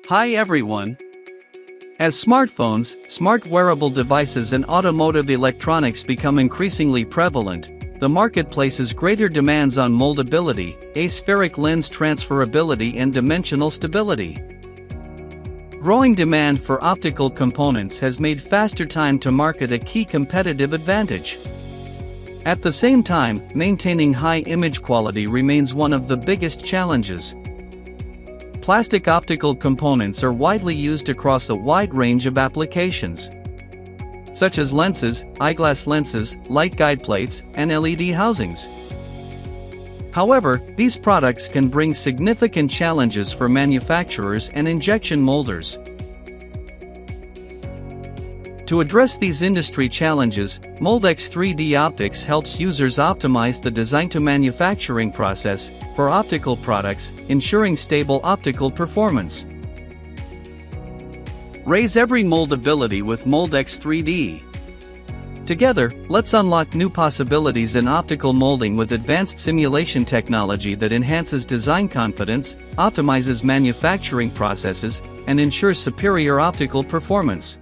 Hi everyone. As smartphones, smart wearable devices and automotive electronics become increasingly prevalent, the market places greater demands on moldability, aspheric lens transferability and dimensional stability. Growing demand for optical components has made faster time to market a key competitive advantage. At the same time, maintaining high image quality remains one of the biggest challenges. Plastic optical components are widely used across a wide range of applications, such as lenses, eyeglass lenses, light guide plates, and LED housings. However, these products can bring significant challenges for manufacturers and injection molders. To address these industry challenges, Moldex3D Optics helps users optimize the design-to-manufacturing process for optical products, ensuring stable optical performance. Raise every moldability with Moldex3D. Together, let's unlock new possibilities in optical molding with advanced simulation technology that enhances design confidence, optimizes manufacturing processes, and ensures superior optical performance.